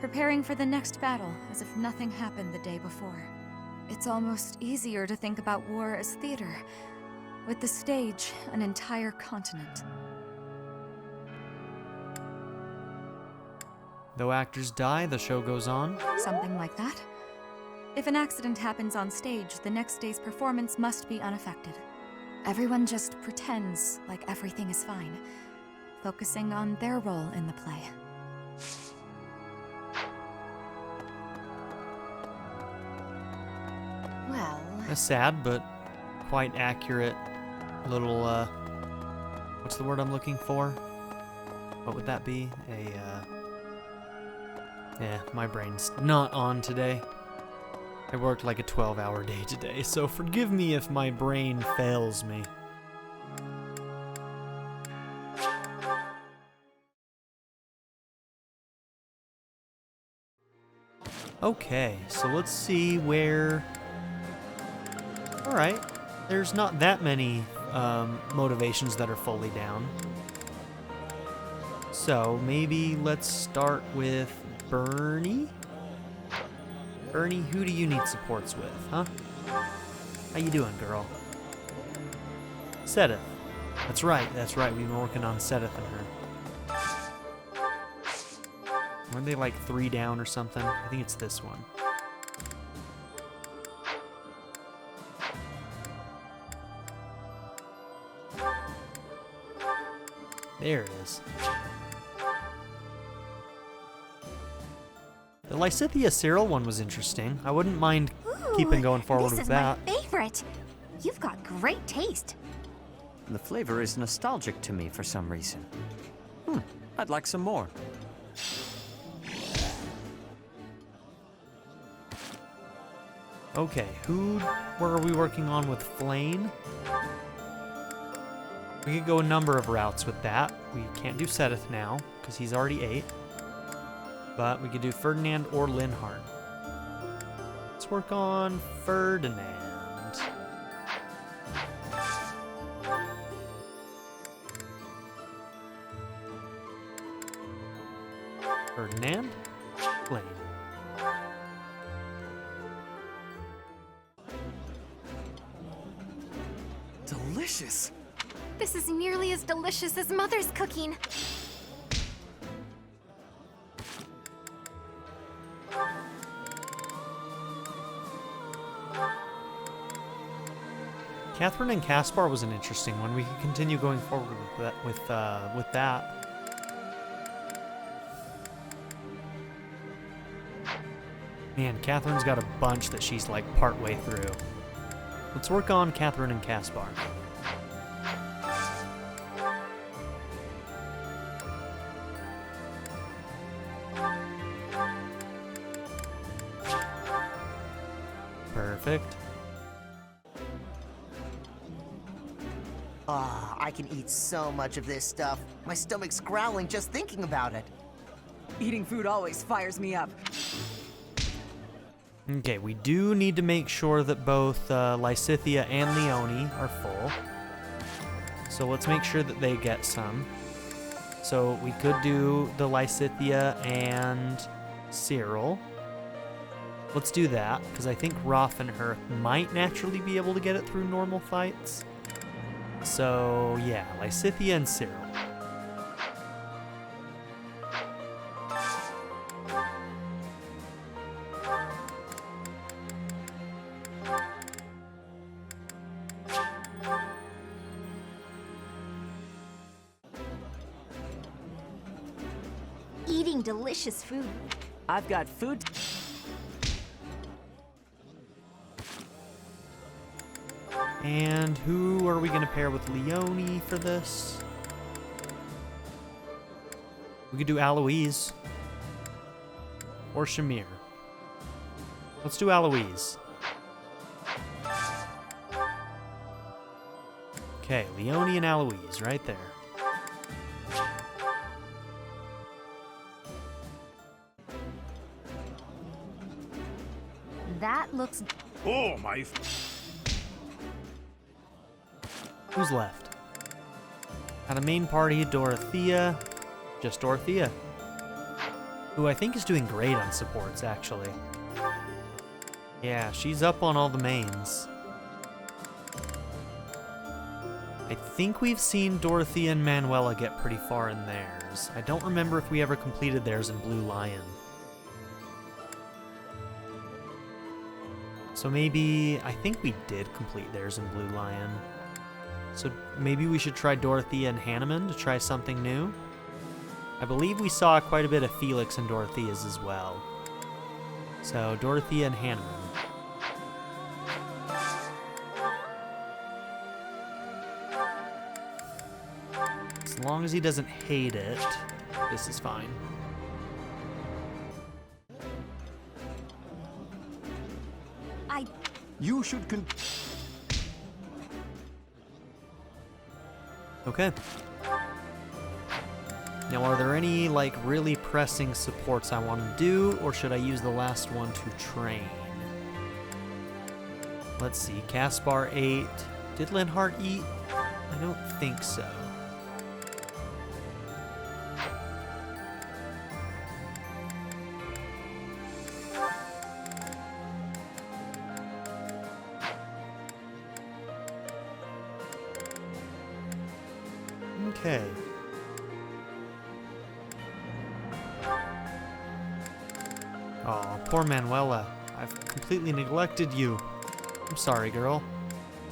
preparing for the next battle as if nothing happened the day before. It's almost easier to think about war as theater, with the stage an entire continent. Though actors die, the show goes on. Something like that. If an accident happens on stage, the next day's performance must be unaffected. Everyone just pretends like everything is fine, focusing on their role in the play. Well... A sad but quite accurate little, what's the word I'm looking for? What would that be? Yeah, my brain's not on today. I worked like a 12-hour day today, so forgive me if my brain fails me. Okay, so let's see where... Alright, there's not that many motivations that are fully down. So maybe let's start with Bernie? Bernie, who do you need supports with, huh? How you doing, girl? Sedith. That's right, we've been working on Sedith and her. Weren't they like 3 down or something? I think it's this one. There it is. The Lysithea Cyril one was interesting. I wouldn't mind keeping going forward with that. This is my favorite. You've got great taste. The flavor is nostalgic to me for some reason. I'd like some more. Okay, where are we working on with Flame? We could go a number of routes with that. We can't do Sedith now, because he's already 8. But we could do Ferdinand or Linhardt. Let's work on Ferdinand. Ferdinand, Flame. Delicious! This is nearly as delicious as Mother's cooking. Catherine and Caspar was an interesting one. We could continue going forward with that. Man, Catherine's got a bunch that she's like partway through. Let's work on Catherine and Caspar. Perfect. Ah, I can eat so much of this stuff. My stomach's growling just thinking about it. Eating food always fires me up. Okay, we do need to make sure that both Lysithea and Leone are full. So let's make sure that they get some. So we could do the Lysithea and Cyril. Let's do that, because I think Roth and her might naturally be able to get it through normal fights. So yeah, Lysithea and Cyril. Eating delicious food. I've got food. And who are we going to pair with Leone for this? We could do Aloise. Or Shamir. Let's do Aloise. Okay, Leone and Aloise, right there. That looks... Oh, my... Who's left? Got a main party, Dorothea. Just Dorothea. Who I think is doing great on supports, actually. Yeah, she's up on all the mains. I think we've seen Dorothea and Manuela get pretty far in theirs. I don't remember if we ever completed theirs in Blue Lion. So maybe... I think we did complete theirs in Blue Lion. So maybe we should try Dorothea and Hanneman to try something new? I believe we saw quite a bit of Felix and Dorothea's as well. So Dorothea and Hanneman. As long as he doesn't hate it, this is fine. You should Okay. Now, are there any, like, really pressing supports I want to do, or should I use the last one to train? Let's see, Caspar ate. Did Linhardt eat? I don't think so. Okay. Aw, poor Manuela. I've completely neglected you. I'm sorry, girl.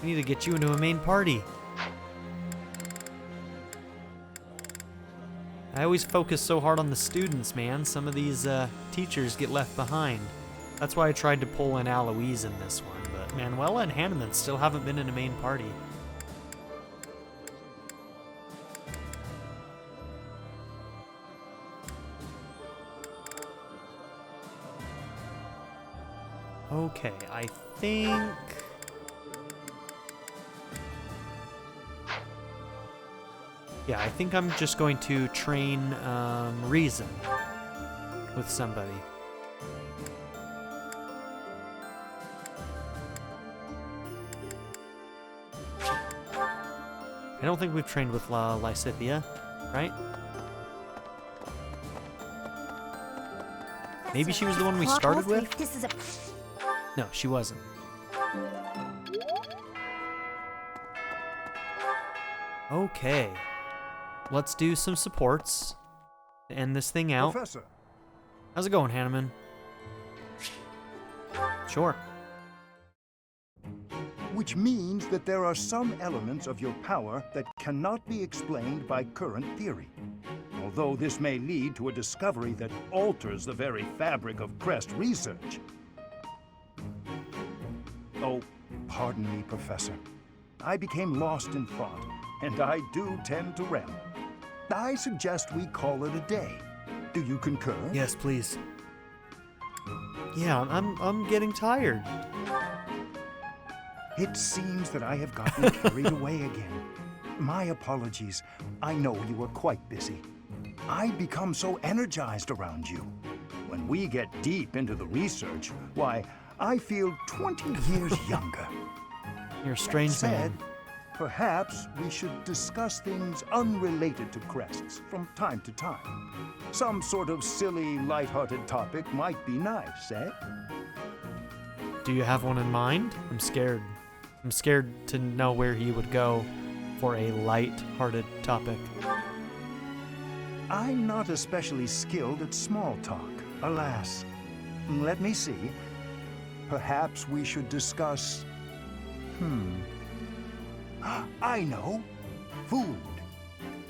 We need to get you into a main party. I always focus so hard on the students, man. Some of these teachers get left behind. That's why I tried to pull in Aloise in this one, but Manuela and Hanneman still haven't been in a main party. Okay, I think... Yeah, I think I'm just going to train Reason with somebody. I don't think we've trained with Lysithea, right? Maybe she was the one we started with? This is a... No, she wasn't. Okay. Let's do some supports to end this thing out. Professor. How's it going, Hanneman? Sure. Which means that there are some elements of your power that cannot be explained by current theory. Although this may lead to a discovery that alters the very fabric of Crest research, Oh, pardon me, Professor. I became lost in thought, and I do tend to ramble. I suggest we call it a day. Do you concur? Yes, please. Yeah, I'm getting tired. It seems that I have gotten carried away again. My apologies. I know you are quite busy. I become so energized around you. When we get deep into the research, why, I feel 20 years younger. You're a strange man. Perhaps we should discuss things unrelated to crests from time to time. Some sort of silly, lighthearted topic might be nice, eh? Do you have one in mind? I'm scared. I'm scared to know where he would go for a light-hearted topic. I'm not especially skilled at small talk, alas. Let me see. Perhaps we should discuss... I know. Food.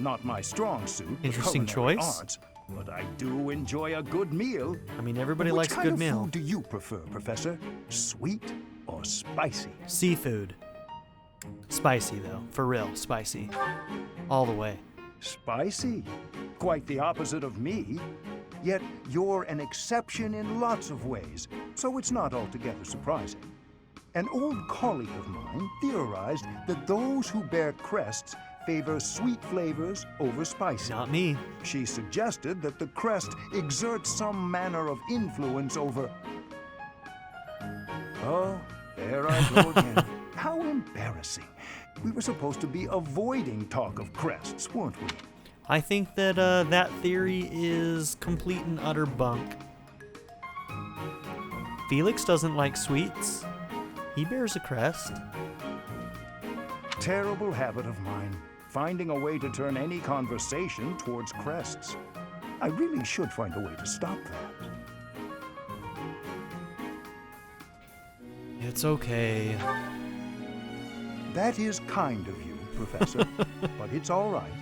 Not my strong suit. Interesting choice. Arts, but I do enjoy a good meal. I mean, everybody likes a good meal. Which kind of food do you prefer, Professor? Sweet or spicy? Seafood. Spicy, though. For real, spicy. All the way. Spicy? Quite the opposite of me. Yet you're an exception in lots of ways, so it's not altogether surprising. An old colleague of mine theorized that those who bear crests favor sweet flavors over spicy. Not me. She suggested that the crest exerts some manner of influence over... Oh, there I go again. How embarrassing. We were supposed to be avoiding talk of crests, weren't we? I think that that theory is complete and utter bunk. Felix doesn't like sweets. He bears a crest. Terrible habit of mine, finding a way to turn any conversation towards crests. I really should find a way to stop that. It's okay. That is kind of you, Professor, but it's all right.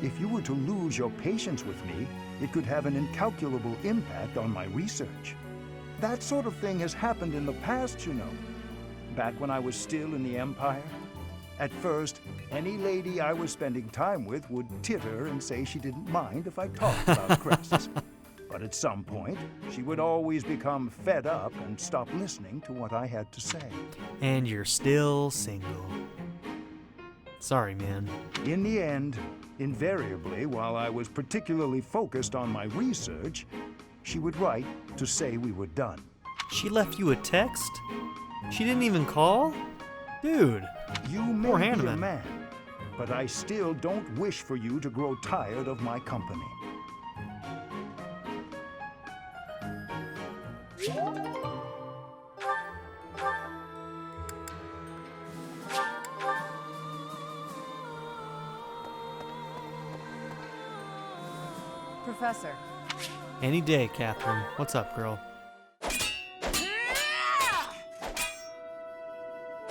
If you were to lose your patience with me, it could have an incalculable impact on my research. That sort of thing has happened in the past, you know. Back when I was still in the Empire. At first, any lady I was spending time with would titter and say she didn't mind if I talked about crests. But at some point, she would always become fed up and stop listening to what I had to say. And you're still single. Sorry, man. In the end, invariably, while I was particularly focused on my research, she would write to say we were done. She left you a text? She didn't even call? Dude, you may be a man, but I still don't wish for you to grow tired of my company. Professor. Any day, Catherine. What's up, girl?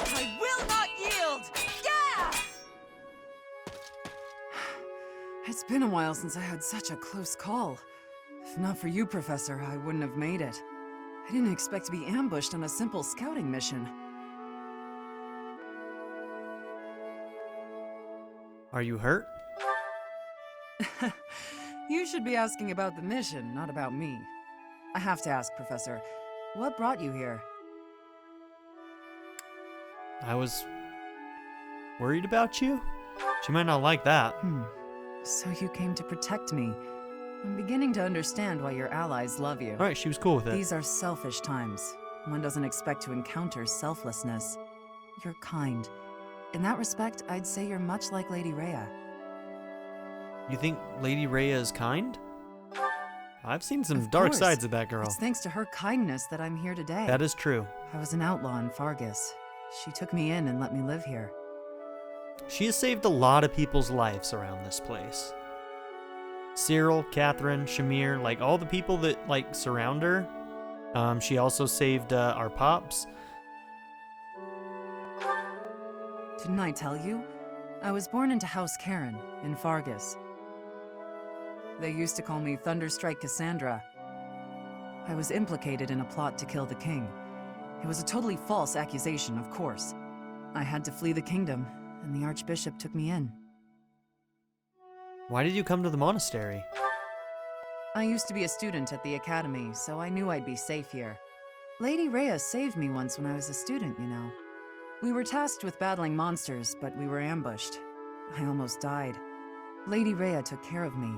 I will not yield! Yeah! It's been a while since I had such a close call. If not for you, Professor, I wouldn't have made it. I didn't expect to be ambushed on a simple scouting mission. Are you hurt? You should be asking about the mission, not about me. I have to ask, Professor, what brought you here? I was worried about you? She might not like that. So you came to protect me. I'm beginning to understand why your allies love you. Alright, she was cool with it. These are selfish times. One doesn't expect to encounter selflessness. You're kind. In that respect, I'd say you're much like Lady Rhea. You think Lady Rhea is kind? I've seen some dark sides of that girl. It's thanks to her kindness that I'm here today. That is true. I was an outlaw in Fargus. She took me in and let me live here. She has saved a lot of people's lives around this place. Cyril, Catherine, Shamir, like all the people that like surround her. She also saved our pops. Didn't I tell you? I was born into House Karen in Fargus. They used to call me Thunderstrike Cassandra. I was implicated in a plot to kill the king. It was a totally false accusation, of course. I had to flee the kingdom, and the Archbishop took me in. Why did you come to the monastery? I used to be a student at the academy, so I knew I'd be safe here. Lady Rhea saved me once when I was a student, you know. We were tasked with battling monsters, but we were ambushed. I almost died. Lady Rhea took care of me.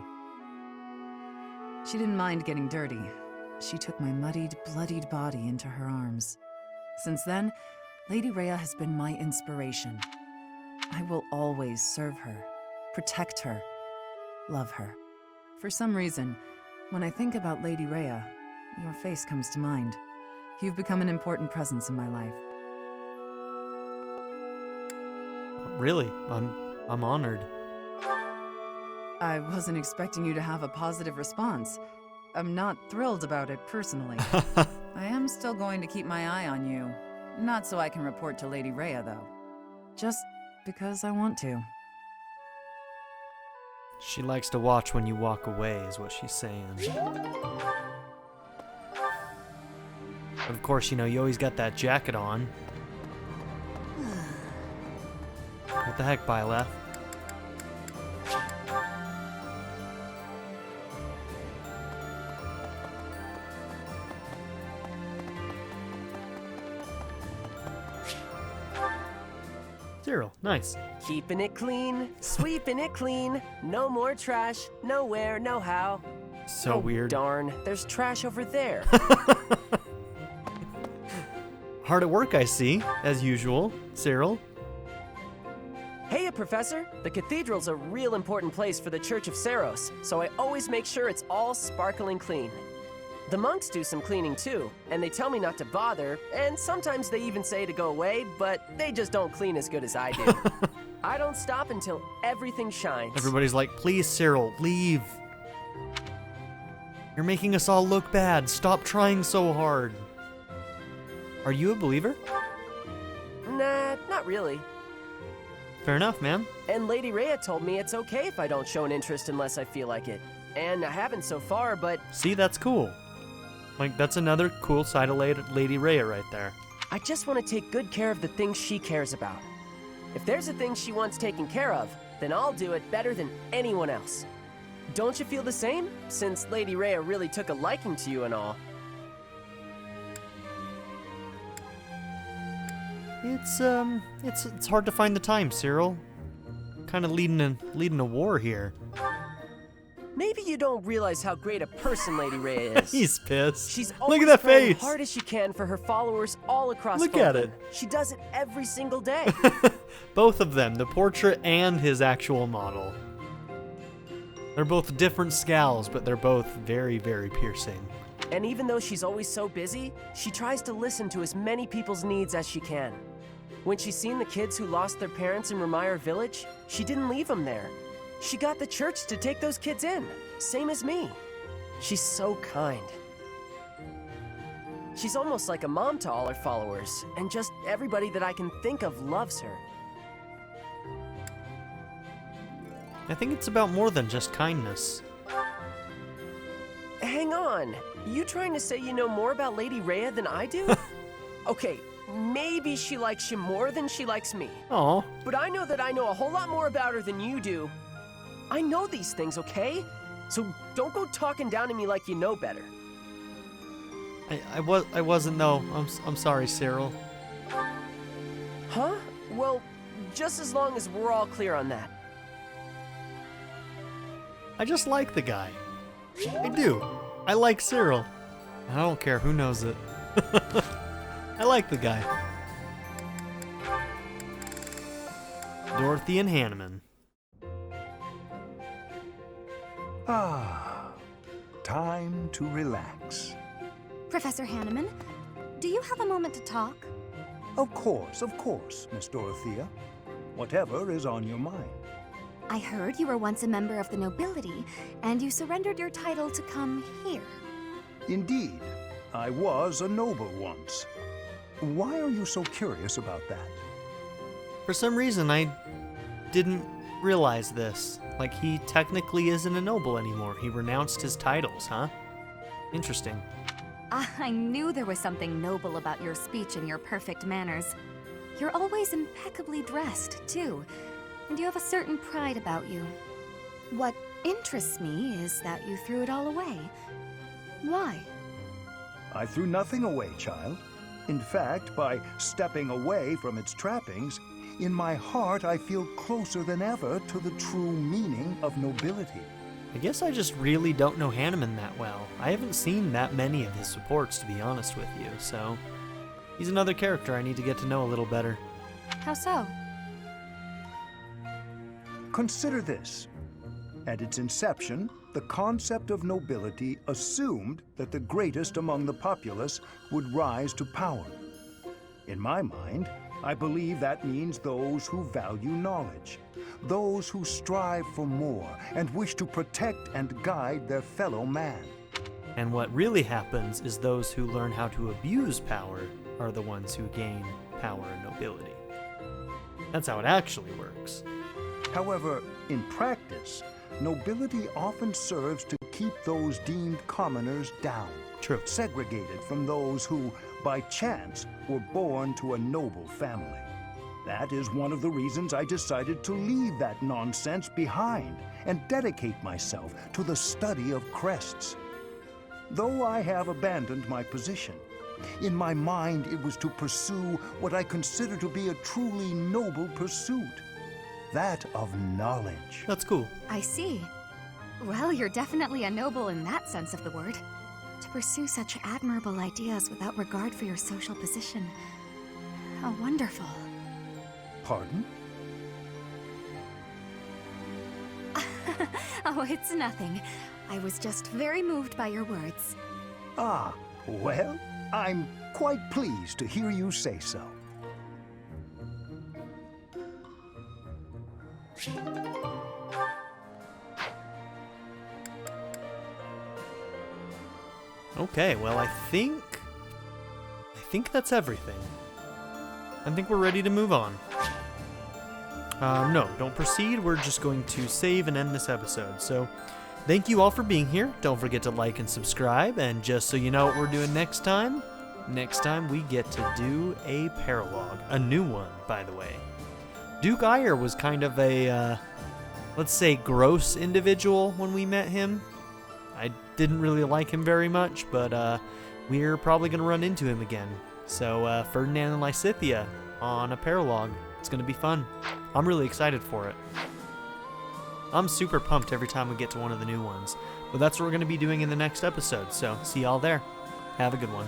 She didn't mind getting dirty. She took my muddied, bloodied body into her arms. Since then, Lady Rhea has been my inspiration. I will always serve her, protect her, love her. For some reason, when I think about Lady Rhea, your face comes to mind. You've become an important presence in my life. Really? I'm honored. I wasn't expecting you to have a positive response. I'm not thrilled about it personally. I am still going to keep my eye on you. Not so I can report to Lady Rhea, though. Just because I want to. She likes to watch when you walk away, is what she's saying. But of course, you know, you always got that jacket on. What the heck, Byleth? Zero. Nice. Keeping it clean, sweeping it clean. No more trash, nowhere, no how. So oh, weird. Darn, there's trash over there. Hard at work, I see, as usual, Cyril. Hey, Professor. The cathedral's a real important place for the Church of Seros, so I always make sure it's all sparkling clean. The monks do some cleaning too, and they tell me not to bother, and sometimes they even say to go away, but they just don't clean as good as I do. I don't stop until everything shines. Everybody's like, please, Cyril, leave. You're making us all look bad. Stop trying so hard. Are you a believer? Nah, not really. Fair enough, man. And Lady Rhea told me it's okay if I don't show an interest unless I feel like it. And I haven't so far, but... See, that's cool. Like, that's another cool side of Lady Rhea right there. I just want to take good care of the things she cares about. If there's a thing she wants taken care of, then I'll do it better than anyone else. Don't you feel the same? Since Lady Rhea really took a liking to you and all. It's hard to find the time, Cyril. Kind of leading a war here. Maybe you don't realize how great a person Lady Rhea is. He's pissed. She's Look always at that trying face. hard as she can for her followers all across Look at Fulton. it. She does it every single day. Both of them, the portrait and his actual model. They're both different scowls, but they're both very, very piercing. And even though she's always so busy, she tries to listen to as many people's needs as she can. When she's seen the kids who lost their parents in Remire Village, she didn't leave them there. She got the church to take those kids in, same as me. She's so kind. She's almost like a mom to all her followers, and just everybody that I can think of loves her. I think it's about more than just kindness. Hang on, you trying to say you know more about Lady Rhea than I do? Okay, maybe she likes you more than she likes me. Aw. But I know that I know a whole lot more about her than you do. I know these things, okay? So don't go talking down to me like you know better. I wasn't though. I'm sorry, Cyril. Huh? Well, just as long as we're all clear on that. I just like the guy. I do. I like Cyril. I don't care who knows it. I like the guy. Dorothy and Hanneman. Ah, time to relax. Professor Hanneman, do you have a moment to talk? Of course, Miss Dorothea. Whatever is on your mind. I heard you were once a member of the nobility, and you surrendered your title to come here. Indeed, I was a noble once. Why are you so curious about that? For some reason, I didn't realize this. Like, he technically isn't a noble anymore. He renounced his titles, huh? Interesting. I knew there was something noble about your speech and your perfect manners. You're always impeccably dressed, too, and you have a certain pride about you. What interests me is that you threw it all away. Why? I threw nothing away, child. In fact, by stepping away from its trappings, in my heart I feel closer than ever to the true meaning of nobility. I guess I just really don't know Hanneman that well. I haven't seen that many of his supports, to be honest with you, so he's another character I need to get to know a little better. How so? Consider this. At its inception, the concept of nobility assumed that the greatest among the populace would rise to power. In my mind, I believe that means those who value knowledge, those who strive for more and wish to protect and guide their fellow man. And what really happens is those who learn how to abuse power are the ones who gain power and nobility. That's how it actually works. However, in practice, nobility often serves to keep those deemed commoners down. True. Segregated from those who, by chance, were born to a noble family. That is one of the reasons I decided to leave that nonsense behind and dedicate myself to the study of crests. Though I have abandoned my position, in my mind it was to pursue what I consider to be a truly noble pursuit. That of knowledge. That's cool. I see. Well, you're definitely a noble in that sense of the word. To pursue such admirable ideas without regard for your social position. How wonderful. Pardon? Oh, it's nothing. I was just very moved by your words. Ah, well, I'm quite pleased to hear you say so. Okay, well, I think that's everything. I think we're ready to move on. No, don't proceed. We're just going to save and end this episode. So, thank you all for being here. Don't forget to like and subscribe. And just so you know what we're doing next time we get to do a paralogue. A new one, by the way. Duke Eyre was kind of a, let's say, gross individual when we met him. I didn't really like him very much, but we're probably going to run into him again. So Ferdinand and Lysithea on a paralogue. It's going to be fun. I'm really excited for it. I'm super pumped every time we get to one of the new ones. But that's what we're going to be doing in the next episode, so see y'all there. Have a good one.